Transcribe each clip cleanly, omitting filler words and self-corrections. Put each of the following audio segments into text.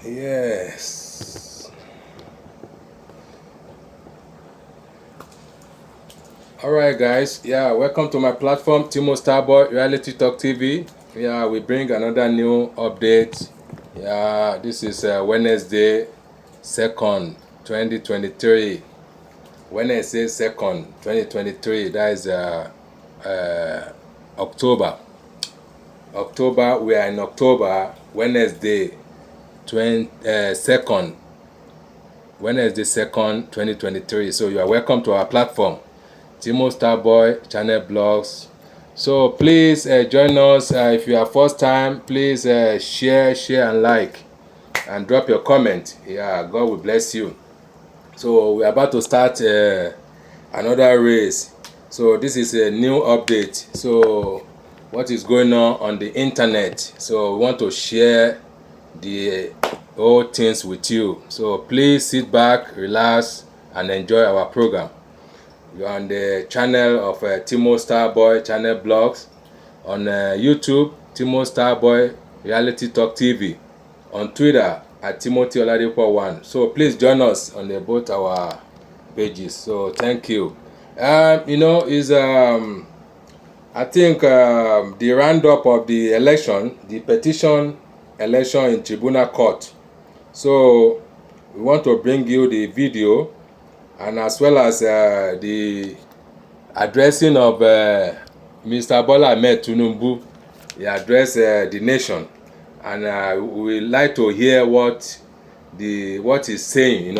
Yes. All right, guys. Yeah, welcome to my platform, Timo Starboy Reality Talk TV. Yeah, we bring another new update. Yeah, this is Wednesday, 2nd, 2023. Wednesday, 2nd, 2023. That is October. October, we are in October, Wednesday, 2nd, Wednesday 2nd, 2023. So you are welcome to our platform, Timo Starboy Channel Blogs. So please join us. If you are first time, please share and like, and drop your comment. Yeah, God will bless you. So we are about to start another race. So this is a new update. So what is going on the internet? So we want to share the all things with you. So please sit back, relax, and enjoy our program. You are on the channel of Timo Starboy Channel Blogs, on YouTube, Timo Starboy Reality Talk TV, on Twitter at Timothy Oladipo1. So please join us on both our pages. So thank you. Is I think the roundup of the election, the petition election in Tribunal Court. So we want to bring you the video, and as well as the addressing of Mr. Bola Tinubu. He addressed the nation, and we like to hear what he's saying.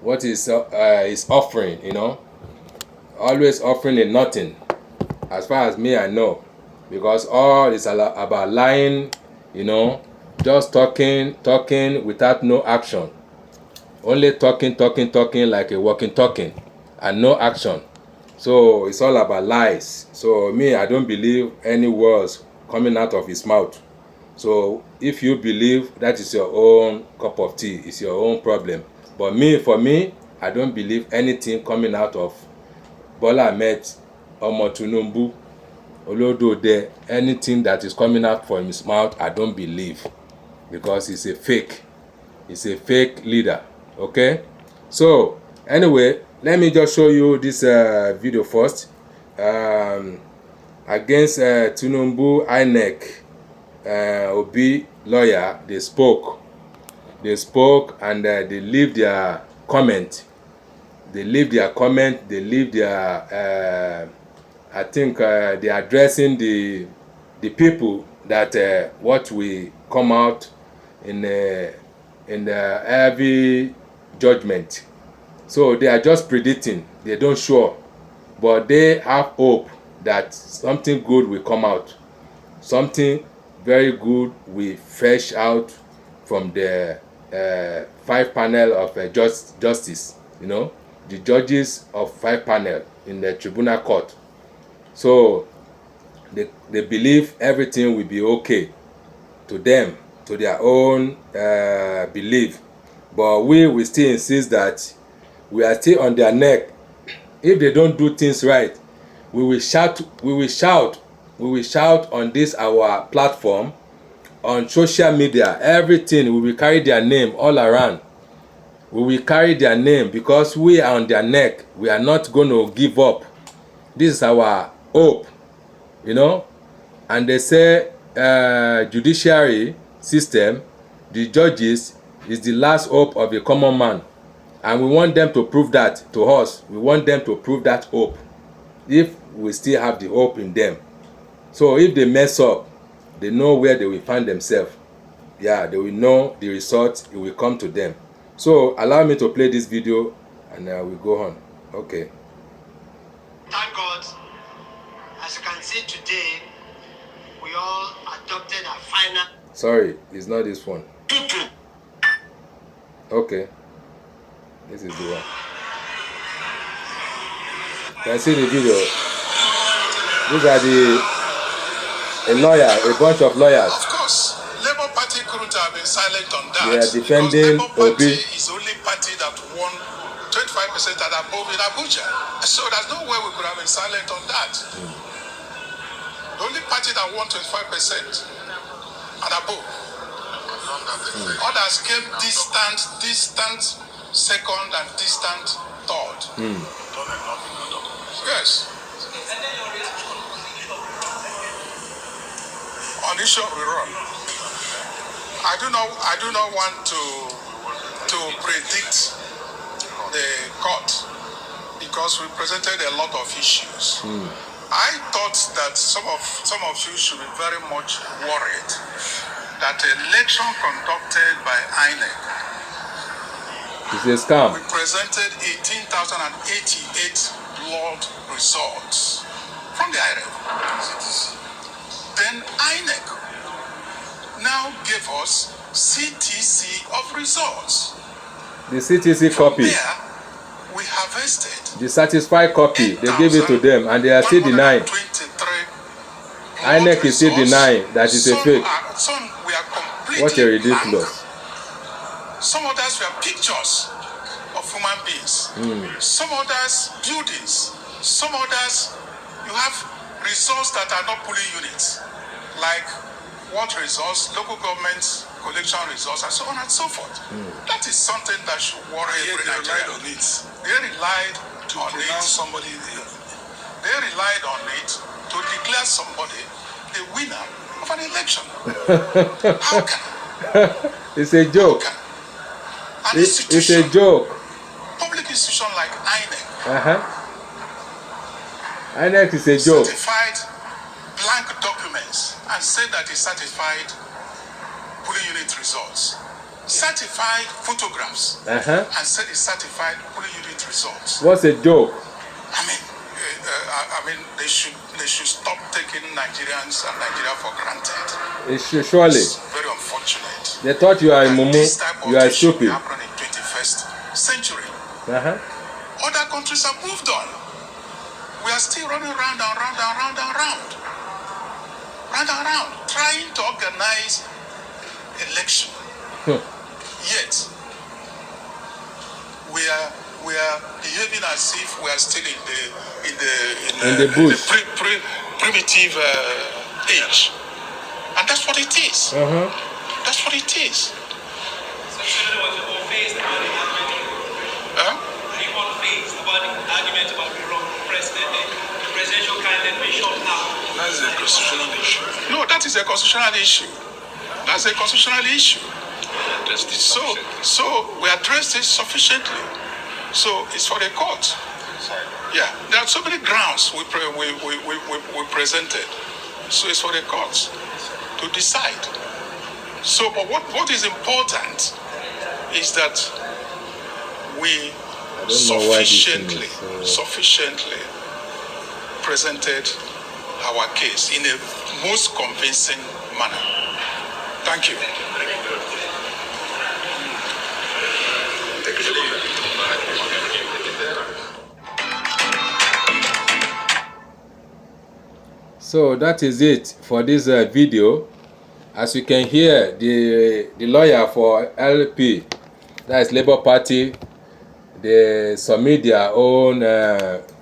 What is offering. Always offering a nothing, as far as me I know, because all is about lying. Just talking without no action. Only talking like a walking talking, and no action. So it's all about lies. So me, I don't believe any words coming out of his mouth. So if you believe, that is your own cup of tea, it's your own problem. But for me, I don't believe anything coming out of Bola Tinubu, Olodode. Anything that is coming out from his mouth, I don't believe, because he's a fake. He's a fake leader. Okay. So anyway, let me just show you this video first. Against Tinubu, INEC, Obi lawyer, they spoke, and they leave their comment. They leave their I think they're addressing the people that what we come out in the heavy judgment. So they are just predicting. They don't sure, but they have hope that something good will come out. Something very good will fresh out from the 5 panel of justice. The judges of 5 panel in the Tribunal Court. So they believe everything will be okay to them, to their own belief. But we will still insist that we are still on their neck. If they don't do things right, we will shout on this our platform, on social media, everything. We will carry their name all around. We will carry their name, because we are on their neck. We are not going to give up. This is our hope, and they say judiciary system, the judges, is the last hope of a common man, and we want them to prove that to us. We want them to prove that hope, if we still have the hope in them. So if they mess up, they know where they will find themselves. Yeah, they will know the result. It will come to them. So allow me to play this video, and we go on. Okay. Thank God, as you can see today, we all adopted our final. Sorry, it's not this one. Okay, this is the one. You can see the video. These are a bunch of lawyers. Of course, Labour Party couldn't have been silent on that. They are defending Labour Party Obi. is the only party that won 25% and above in Abuja. So there's no way we could have been silent on that. The only party that won 25% and above Others came distant second and distant third. Yes. On the issue of rerun, I do not want to predict the court because we presented a lot of issues. I thought that some of you should be very much worried that the election conducted by INEC, it's a scam. we presented 18,088 blood results from the IRF. Then INEC now gave us CTC of results. The CTC copy. There, we harvested The satisfied copy, they give it to them and they are still denying. INEC is still denying that it's a fake. Some were completely What a ridiculous. blank. Some others were pictures of human beings. Some others buildings. Some others you have results that are not polling units, like what results, local governments, collection results, and so on and so forth. That is something that should worry every Nigerian. They relied on it. Somebody. They relied on it to declare somebody the winner of an election. How can? It's a joke. It's a joke. Public institution like INEC. INEC is a joke. Certified blank documents and say that it's certified polling unit results. Certified photographs and said it's certified polling unit results. What's a joke? I mean, they should stop taking Nigerians and Nigeria for granted. Surely. It's very unfortunate. They thought you are a mumu, you are stupid. Happen in 21st century. Other countries have moved on. We are still running round and round and round and round. Round and round, trying to organize election. Yet, we are behaving as if we are still in the bush. Primitive age. And that's what it is. That's what it is. That's a constitutional issue. No, that is a constitutional issue. That's a constitutional issue. So we addressed it sufficiently. So it's for the court. Yeah, there are so many grounds we presented. So it's for the courts to decide. So, but what is important is that we sufficiently presented our case in a most convincing manner. Thank you. So that is it for this video. As you can hear, the lawyer for LP, that is Labour Party, they submit their own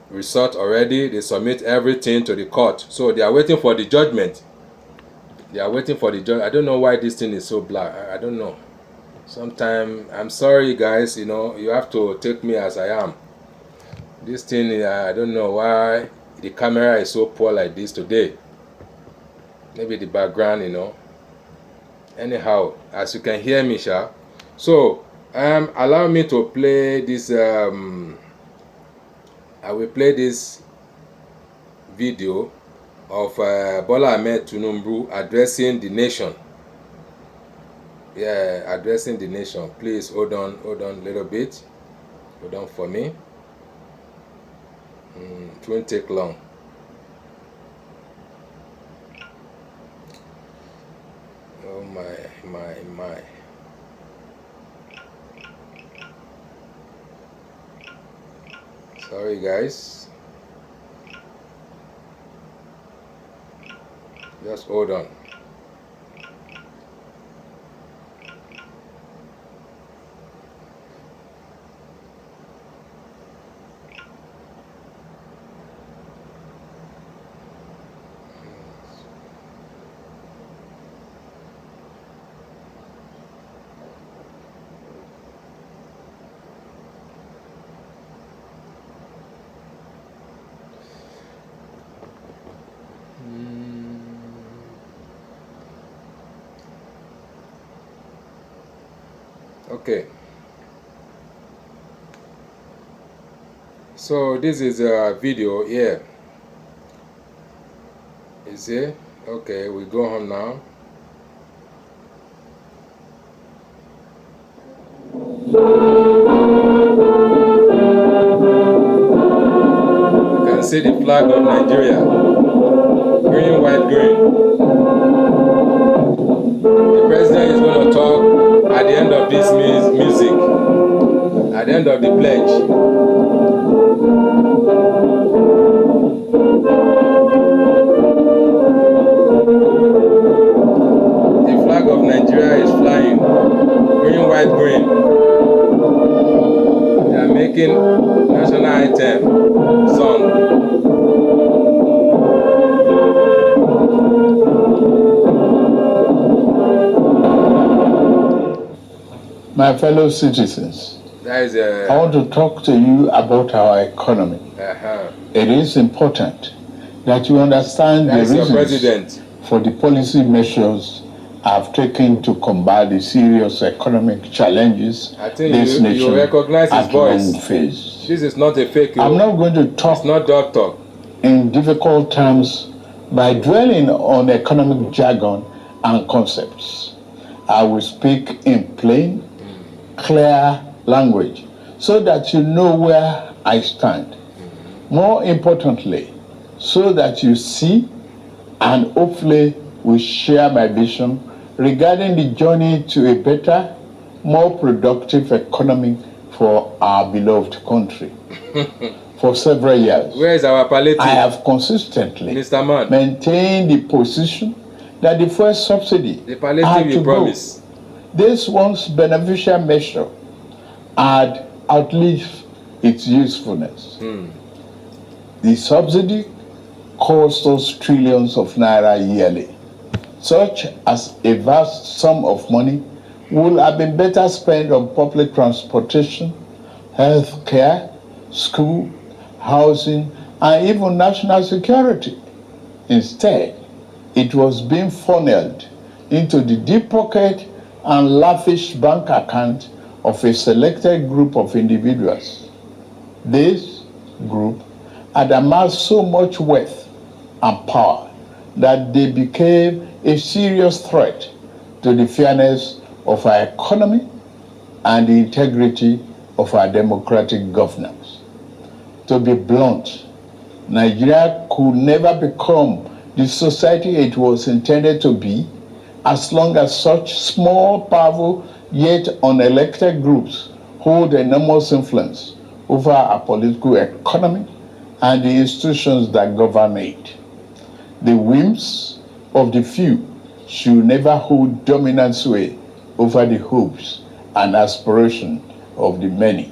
result already. They submit everything to the court. So they are waiting for the judgment. They are waiting for the judge. I don't know why this thing is so black. I don't know. Sometimes, I'm sorry guys, you know, you have to take me as I am. This thing, I don't know why the camera is so poor like this today. Maybe the background, you know. Anyhow, as you can hear me, Sha. So, allow me to play this, I will play this video of Bola Tinubu addressing the nation. Yeah, addressing the nation. Please hold on a little bit. Hold on for me. It won't take long. Oh my. Sorry guys. Just hold on. Okay. So this is a video here. You see? Okay, we go home now. You can see the flag of Nigeria. Green, white, green. The president is going to talk at the end of this music. At the end of the pledge. The flag of Nigeria is flying. Green, white, green. They are making national anthem song. My fellow citizens, That is I want to talk to you about our economy. It is important that you understand that the is your reasons president. for the policy measures I've taken to combat the serious economic challenges I think this you nation recognize his at voice. long face. This is not a fake. I'm not going to It's talk not doctor. in difficult terms by dwelling on economic jargon and concepts. I will speak in plain, clear language so that you know where I stand. More importantly, so that you see and hopefully will share my vision regarding the journey to a better, more productive economy for our beloved country. For several years, Where is our palliative? I have consistently Mr. Man. maintained the position that the fuel subsidy The had palliative to you go. promise. This once beneficial measure had outlived its usefulness. The subsidy cost us trillions of naira yearly, such as a vast sum of money would have been better spent on public transportation, health care, school, housing, and even national security. Instead, it was being funneled into the deep pocket and lavish bank account of a selected group of individuals. This group had amassed so much wealth and power that they became a serious threat to the fairness of our economy and the integrity of our democratic governance. To be blunt, Nigeria could never become the society it was intended to be as long as such small, powerful, yet unelected groups hold enormous influence over our political economy and the institutions that govern it. The whims of the few should never hold dominant sway over the hopes and aspirations of the many.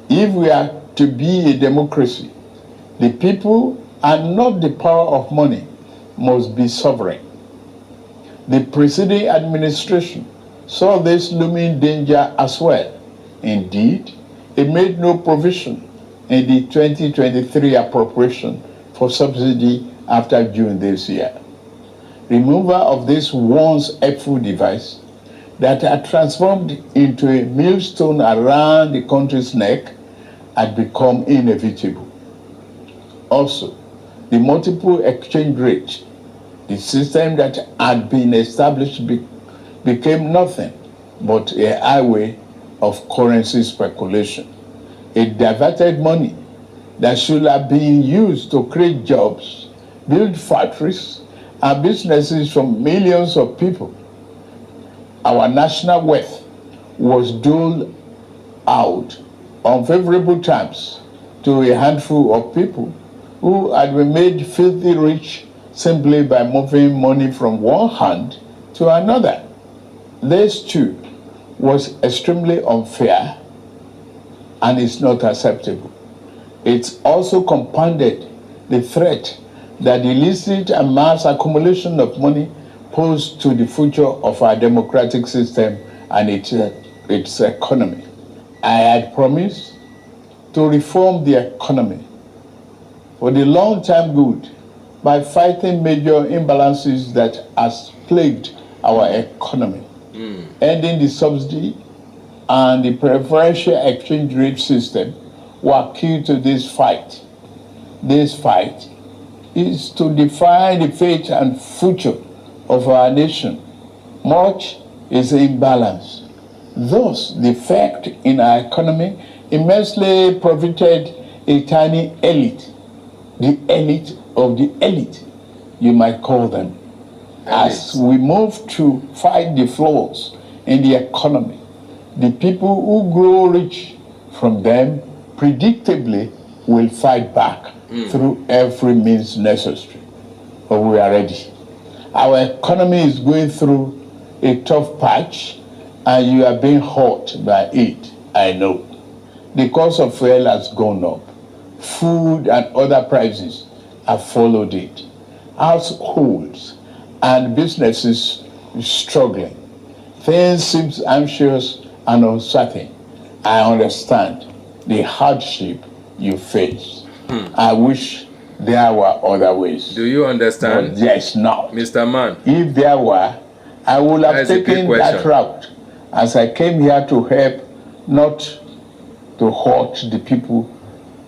If we are to be a democracy, the people and not the power of money must be sovereign. The preceding administration saw this looming danger as well. Indeed, it made no provision in the 2023 appropriation for subsidy after June this year. Removal of this once helpful device that had transformed into a millstone around the country's neck had become inevitable. Also, the multiple exchange rate, the system that had been established became nothing but a highway of currency speculation. It diverted money that should have been used to create jobs, build factories, and businesses for millions of people. Our national wealth was doled out on favorable terms to a handful of people who had been made filthy rich simply by moving money from one hand to another. This too was extremely unfair and is not acceptable. It also compounded the threat that the illicit and mass accumulation of money posed to the future of our democratic system and its economy. I had promised to reform the economy for the long-term good by fighting major imbalances that has plagued our economy, ending the subsidy, and the preferential exchange rate system were key to this fight. This fight is to define the fate and future of our nation. Much is imbalanced. Thus, the effect in our economy immensely profited a tiny elite, the elite of the elite, you might call them. As we move to fight the flaws in the economy, the people who grow rich from them predictably will fight back through every means necessary. But we are ready. Our economy is going through a tough patch, and you are being hurt by it, I know. The cost of fuel has gone up. Food and other prices have followed it. Households and businesses are struggling. Things seem anxious and uncertain. I understand the hardship you face. I wish there were other ways. Do you understand? But there's not. Mr. Man. If there were, I would have taken that route, as I came here to help, not to hurt the people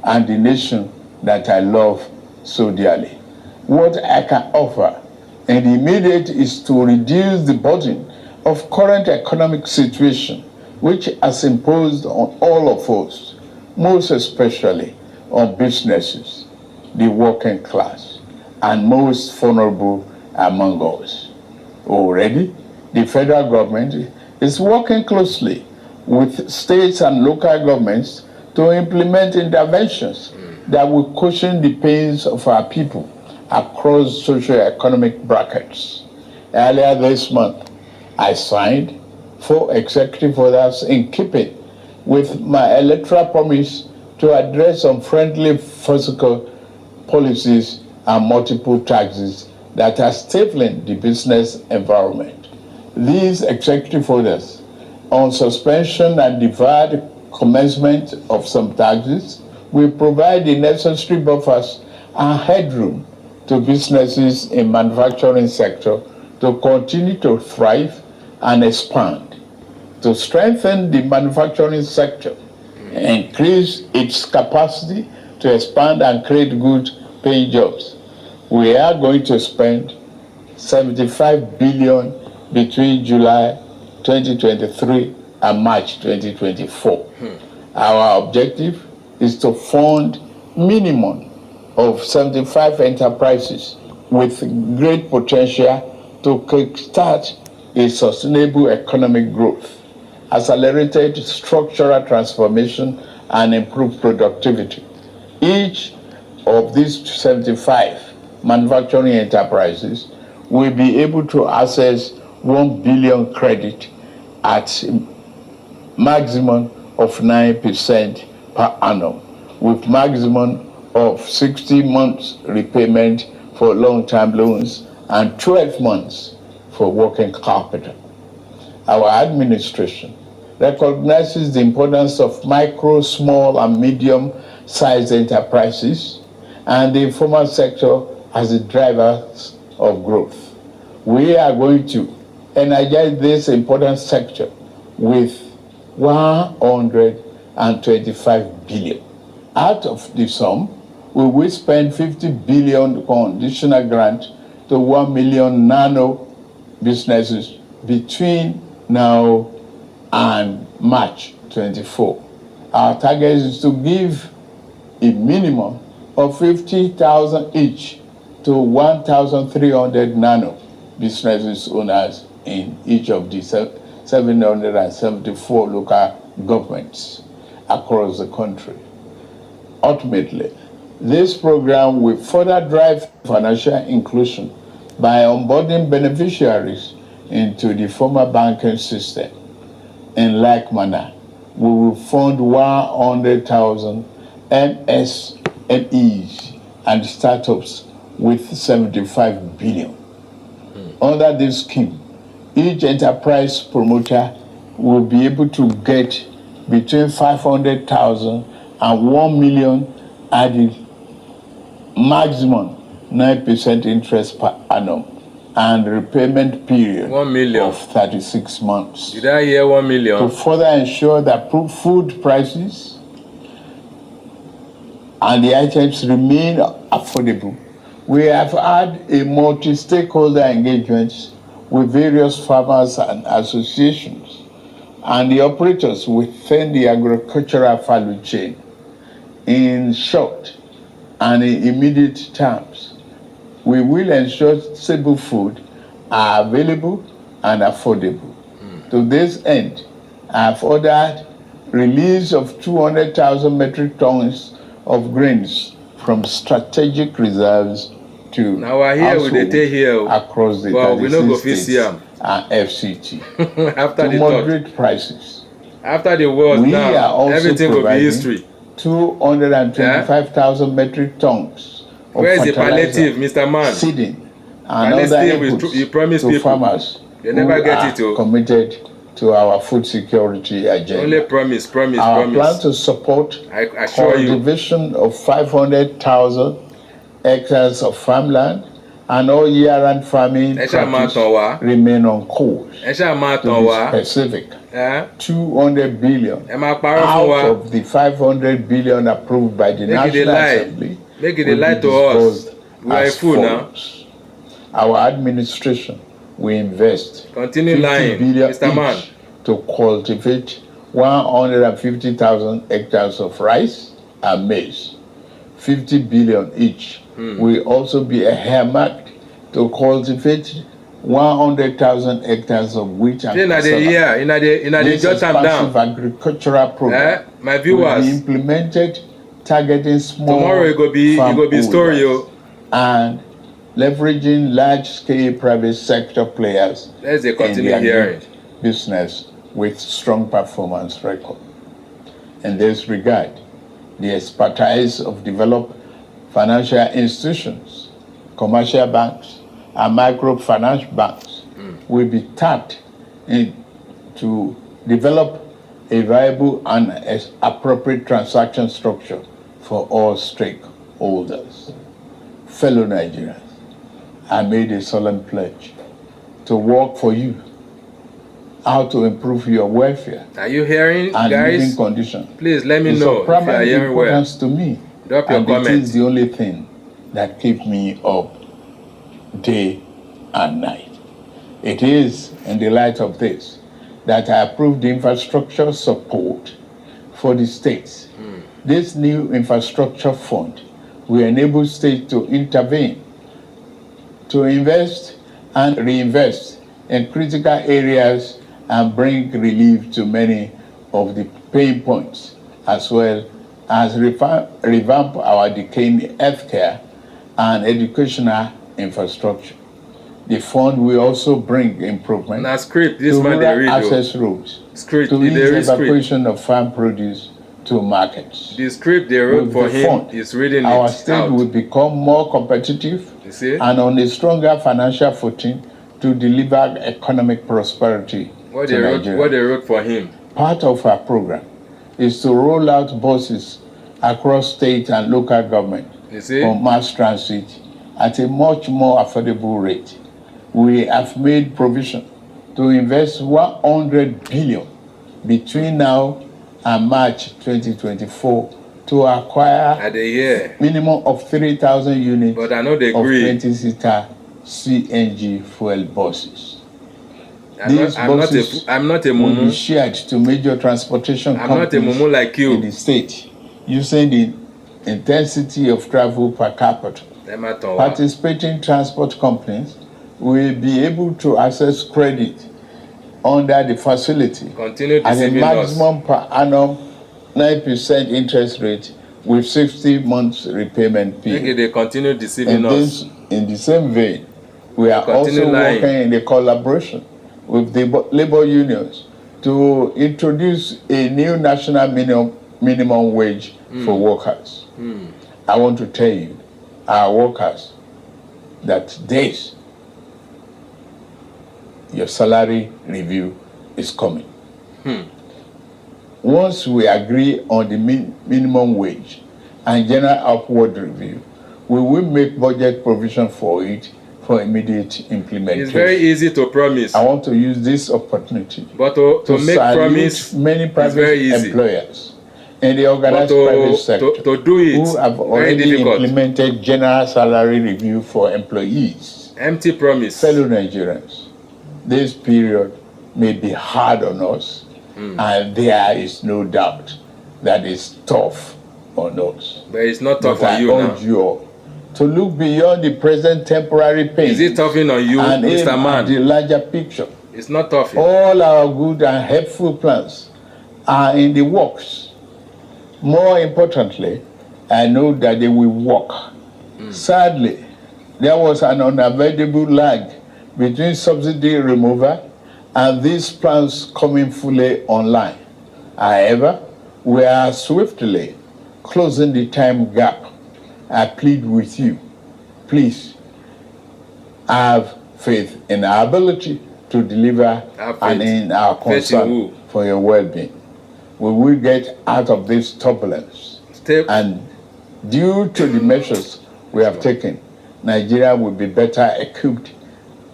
and the nation that I love so dearly. What I can offer in the immediate is to reduce the burden of current economic situation, which has imposed on all of us, most especially on businesses, the working class, and most vulnerable among us. Already, the federal government is working closely with states and local governments to implement interventions that will cushion the pains of our people across socio-economic brackets. Earlier this month, I signed 4 executive orders in keeping with my electoral promise to address unfriendly fiscal policies and multiple taxes that are stifling the business environment. These executive orders on suspension and deferred commencement of some taxes will provide the necessary buffers and headroom to businesses in manufacturing sector to continue to thrive and expand. To strengthen the manufacturing sector, increase its capacity to expand and create good paying jobs, we are going to spend 75 billion between July 2023 and March 2024. Our objective is to fund minimum of 75 enterprises with great potential to kickstart a sustainable economic growth, accelerated structural transformation, and improved productivity. Each of these 75 manufacturing enterprises will be able to access 1 billion credit at maximum of 9% per annum, with maximum of 60 months repayment for long-term loans and 12 months for working capital. Our administration recognizes the importance of micro, small, and medium-sized enterprises and the informal sector as the drivers of growth. We are going to energize this important sector with 125 billion. Out of the sum, we will spend 50 billion conditional grant to 1 million nano businesses between now and March 24. Our target is to give a minimum of 50,000 each to 1,300 nano businesses owners in each of the 774 local governments across the country. Ultimately, this program will further drive financial inclusion by onboarding beneficiaries into the formal banking system. In like manner, we will fund 100,000 MSMEs and startups with 75 billion. Under this scheme, each enterprise promoter will be able to get between 500,000 and 1 million at the maximum 9% interest per annum. and repayment period 1 million. of 36 months. Did I hear 1 million? To further ensure that food prices and the items remain affordable, we have had a multi-stakeholder engagement with various farmers and associations and the operators within the agricultural value chain. In short and in immediate terms, we will ensure stable food are available and affordable. To this end, I have ordered release of 200,000 metric tons of grains from strategic reserves to now we're here with the day here across the but we no go fit see states am and FCT after to the moderate prices. After the wars We now, are also everything will be providing history. 225,000 metric tons of Where is the fertilizer, palliative, Mr. Man? seeding, and other Palliative inputs you promise to people. farmers They never who get are it, oh. committed to our food security agenda. Only promise. Our plan to support I assure you. cultivation of 500,000 hectares of farmland and all year-round farming Ẹ ṣáà máa practice tàn wá. remain on course. Ẹ ṣáà máa To tàn be wá. specific, Eh? 200 billion Ẹ máa parọ́ fún out wa. of the 500 billion approved by the Make it a National lie. Assembly Make it a will lie be to us. disbursed We are a as fool now. follows. Our administration will invest Continue 50 lying, billion Mr. Man. each to cultivate 150,000 hectares of rice and maize. 50 billion each will also be earmarked to cultivate 100,000 hectares of wheat and In the cassava. year, in the This jot am expansive down. agricultural program My will viewers, be implemented targeting small tomorrow it go be farm story, holders and leveraging large-scale private sector players Let's in continue the hearing. business with strong performance record. In this regard, the expertise of developed financial institutions, commercial banks, and microfinance banks will be tapped to develop a viable and appropriate transaction structure for all stakeholders. Fellow Nigerians, I made a solemn pledge to work for you, how to improve your welfare Are you hearing, and living guys? conditions. Please let me It's know of if you are primary hearing well. importance to me, Drop your and comment. it is the only thing that keeps me up day and night. It is in the light of this that I approved the infrastructure support for the states. This new infrastructure fund will enable states to intervene, to invest and reinvest in critical areas and bring relief to many of the pain points, as well as revamp our decaying healthcare and educational infrastructure. The fund will also bring improvement Na script this to man dey rural read o. access roads, Script, to he dey read ease script. evacuation of farm produce to markets. The script they wrote With for the him fund, is reading our it state out. will become more competitive You see? and on a stronger financial footing to deliver economic prosperity What to they Nigeria. wrote for him. Part of our program is to roll out buses across state and local government You see? for mass transit at a much more affordable rate. We have made provision to invest 100 billion between now and March 2024 to acquire I dey hear. minimum of 3,000 units But I know they of agree. 20-seater CNG fuel buses. These I'm not buses a will be mumu. shared to major transportation I'm not a companies mumu like in you. the state using the intensity of travel per capita. Ẹ má tàn wá. Participating transport companies will be able to access credit under the facility Continue at a deceiving us. maximum per annum 9% interest rate with 60 months repayment Make period. they continue deceiving And us. this, in the same vein, we are Continue also lying. working in the collaboration with the labor unions to introduce a new national minimum wage for workers. I want to tell you, our workers, that this, your salary review is coming. Once we agree on the minimum wage and general upward review, we will make budget provision for it for immediate implementation. It's very easy to promise. I want to use this opportunity But to make promise many private very easy. employers in the organized private sector to do it who have already difficult. implemented general salary review for employees. Empty promise. Fellow Nigerians, this period may be hard on us, and there is no doubt that it's tough on us. But it's not tough But on you I now. urge you all to look beyond the present temporary pain. Is it toughing on you, and Mr. aim Man? at the larger picture. It's not tough. All our good and helpful plans are in the works. More importantly, I know that they will work. Sadly, there was an unavoidable lag between subsidy removal and these plans coming fully online. However, we are swiftly closing the time gap. I plead with you, please have faith in our ability to deliver and in our concern for your well-being. We will get out of this turbulence. And due to the measures we have taken, Nigeria will be better equipped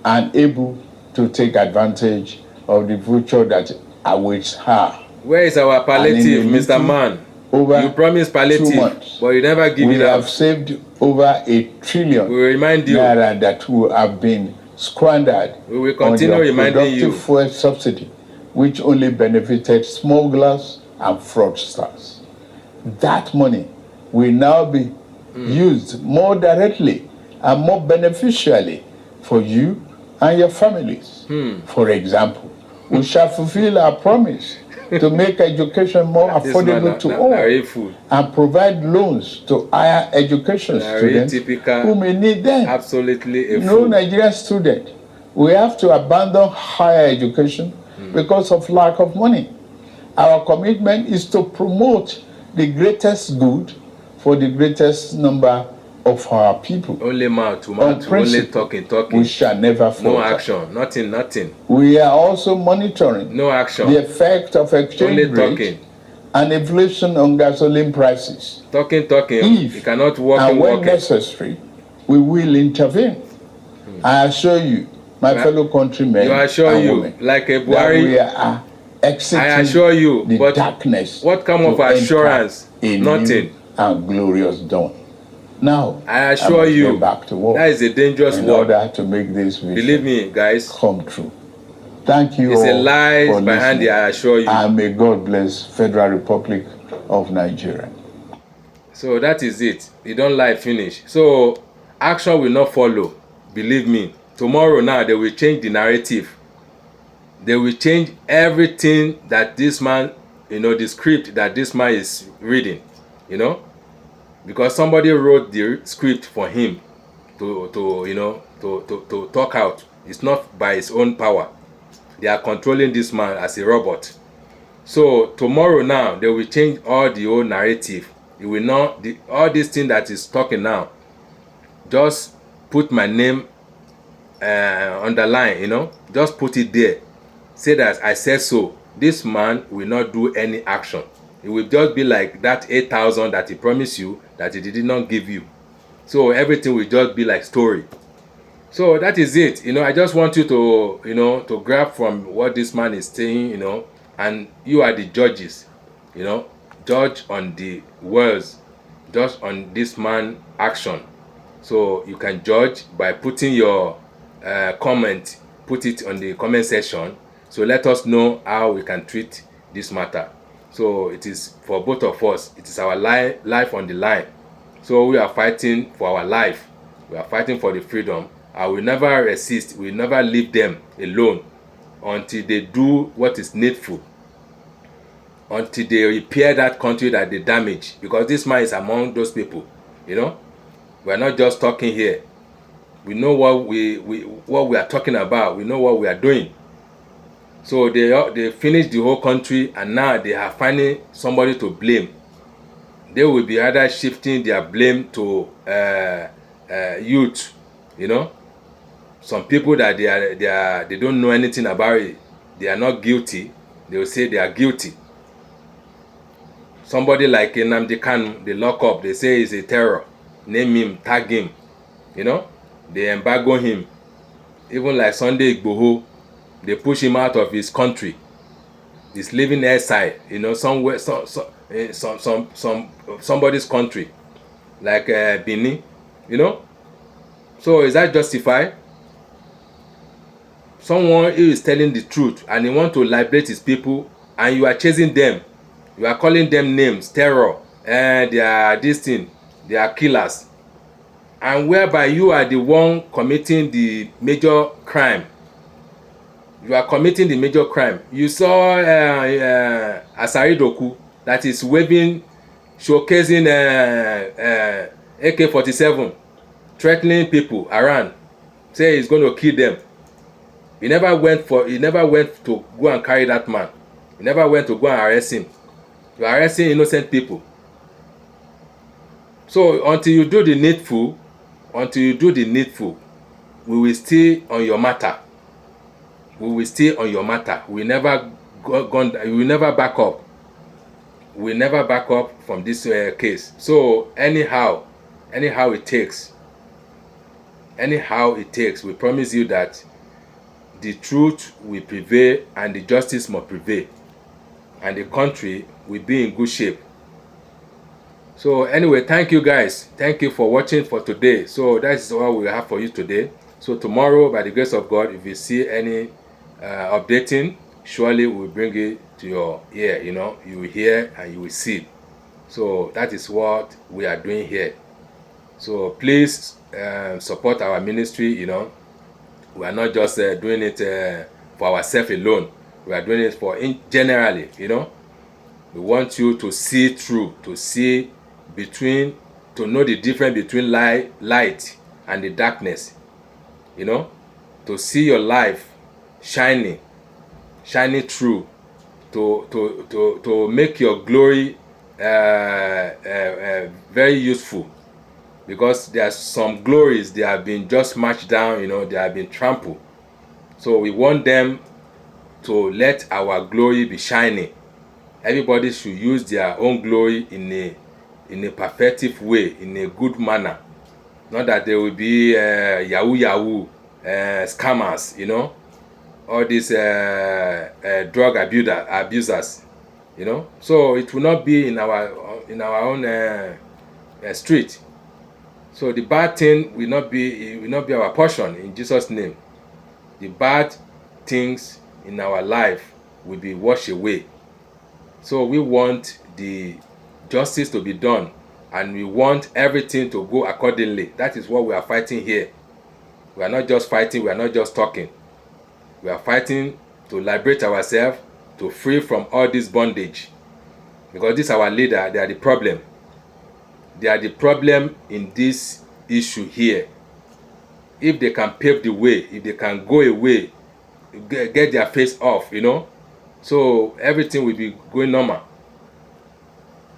and able to take advantage of the future that awaits her. Where is our palliative, Mr. Man? You promised palliative, but you never give it up. We have saved over $1 trillion we remind you that will have been squandered. We will continue reminding you. Fuel subsidy, which only benefited smugglers and fraudsters. That money will now be used more directly and more beneficially for you and your families. For example, we shall fulfill our promise to make education more affordable to all and provide loans to higher education students who may need them. Absolutely no Nigerian student will have to abandon higher education because of lack of money. Our commitment is to promote the greatest good for the greatest number of our people. Only mouth to mouth, only talking. We shall never falter. No action, nothing. We are also monitoring no action. The effect of exchange rate and inflation on gasoline prices. Talking. If you cannot walk and when necessary, we will intervene. I assure you, my fellow countrymen, women, like a Buhari, we are exiting I assure you, the but darkness. What kind of assurance? Nothing. And glorious dawn. Now, I assure you, back to work that is a dangerous in word. order to make this vision, believe me, guys, come true. Thank you it's all. It's a lie behind it, I assure you. And may God bless Federal Republic of Nigeria. So that is it. You don't lie, finish. So action will not follow. Believe me. Tomorrow now they will change the narrative. They will change everything that this man, the script that this man is reading, because somebody wrote the script for him to talk out. It's not by his own power. They are controlling this man as a robot. So tomorrow now they will change all the old narrative. You will not all this thing that is talking now. Just put my name underline, just put it there. Say that I said so. This man will not do any action. It will just be like that 8,000 that he promised you that he did not give you. So everything will just be like story. So that is it. I just want you to to grab from what this man is saying, and you are the judges, judge on the words, judge on this man action. So you can judge by putting your comment, put it on the comment section. So let us know how we can treat this matter. So it is for both of us. It is our life on the line. So we are fighting for our life. We are fighting for the freedom. I will never resist. We will never leave them alone until they do what is needful. Until they repair that country that they damage. Because this man is among those people. We are not just talking here. We know what we are talking about. We know what we are doing. So they finished the whole country, and now they are finding somebody to blame. They will be either shifting their blame to youth, Some people that they don't know anything about it, they are not guilty. They will say they are guilty. Somebody like Nnamdi Kanu, they lock up. They say he's a terror. Name him, tag him. They embargo him. Even like Sunday Igboho, they push him out of his country. He's living outside, somewhere, somebody's country, like Benin, So is that justified? Someone who is telling the truth and he want to liberate his people, and you are chasing them. You are calling them names, terror, and they are this thing, they are killers. And whereby you are the one committing the major crime. You are committing the major crime. You saw Asari Doku that is waving, showcasing AK-47, threatening people around, say he's going to kill them. He never went to go and carry that man. He never went to go and arrest him. You are arresting innocent people. So until you do the needful, we will stay on your matter. We will stay on your matter. We never we will never back up. We will never back up from this case. So anyhow it takes, we promise you that the truth will prevail and the justice must prevail, and the country will be in good shape. So anyway, thank you guys. Thank you for watching for today. So that is all we have for you today. So tomorrow, by the grace of God, if you see any updating, surely we will bring it to your ear. You will hear and you will see. So that is what we are doing here. So please support our ministry. We are not just doing it for ourselves alone. We are doing it for generally. We want you to see through, to know the difference between light and the darkness. To see your life shining through, to make your glory very useful, because there are some glories, they have been just marched down, they have been trampled. So we want them to let our glory be shining. Everybody should use their own glory in a perfective way, in a good manner. Not that there will be yahoo scammers, all these drug abusers, So it will not be in our own street. So the bad thing will not be our portion in Jesus' name. The bad things in our life will be washed away. So we want the justice to be done, and we want everything to go accordingly. That is what we are fighting here. We are not just fighting, we are not just talking. We are fighting to liberate ourselves, to free from all this bondage. Because this is our leader, they are the problem. They are the problem in this issue here. If they can pave the way, if they can go away, get their face off, so everything will be going normal.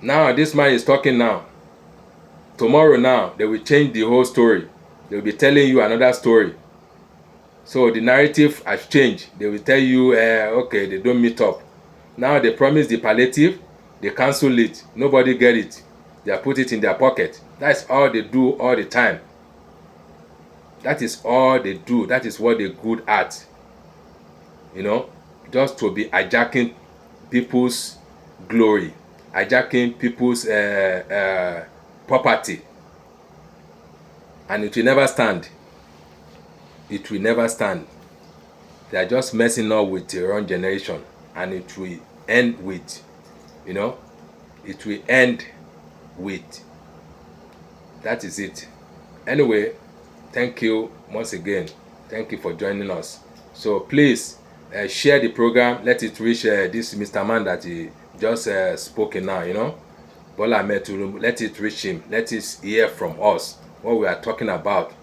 Now this man is talking now. Tomorrow now, they will change the whole story. They will be telling you another story. So the narrative has changed. They will tell you, okay, they don't meet up. Now they promise the palliative, they cancel it. Nobody get it. They put it in their pocket. That's all they do all the time. That is all they do. That is what they're good at. Just to be hijacking people's glory, hijacking people's property. And it will never stand. It will never stand. They are just messing up with the wrong generation. And it will end with, it will end with. That is it. Anyway, thank you once again. Thank you for joining us. So please share the program. Let it reach this Mr. Man that he just spoken now, Bola, let it reach him. Let it hear from us what we are talking about.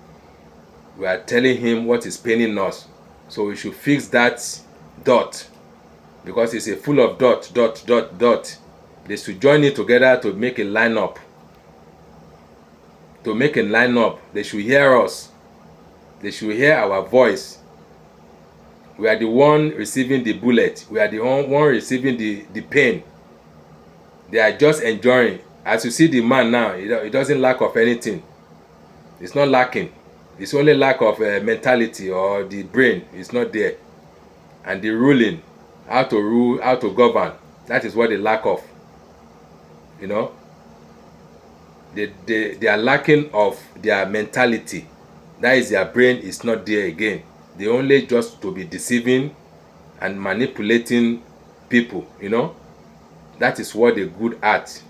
We are telling him what is paining us. So we should fix that dot, because it's a full of dot. They should join it together to make a lineup. To make a lineup, they should hear us. They should hear our voice. We are the one receiving the bullet. We are the one receiving the pain. They are just enjoying. As you see the man now, he doesn't lack of anything. It's not lacking. It's only lack of mentality, or the brain is not there, and the ruling, how to rule, how to govern. That is what they lack of. You know, they are lacking of their mentality. That is, their brain is not there again. They only just to be deceiving and manipulating people. You know, that is what they're good at.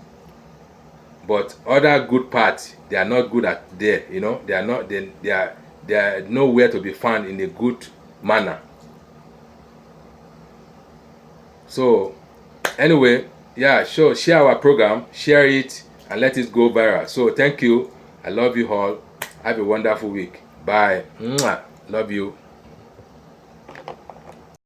But other good parts, they are not good at there. You know, they are not. They are nowhere to be found in a good manner. So anyway, yeah, sure, share our program, share it, and let it go viral. So thank you. I love you all. Have a wonderful week. Bye. Mwah. Love you.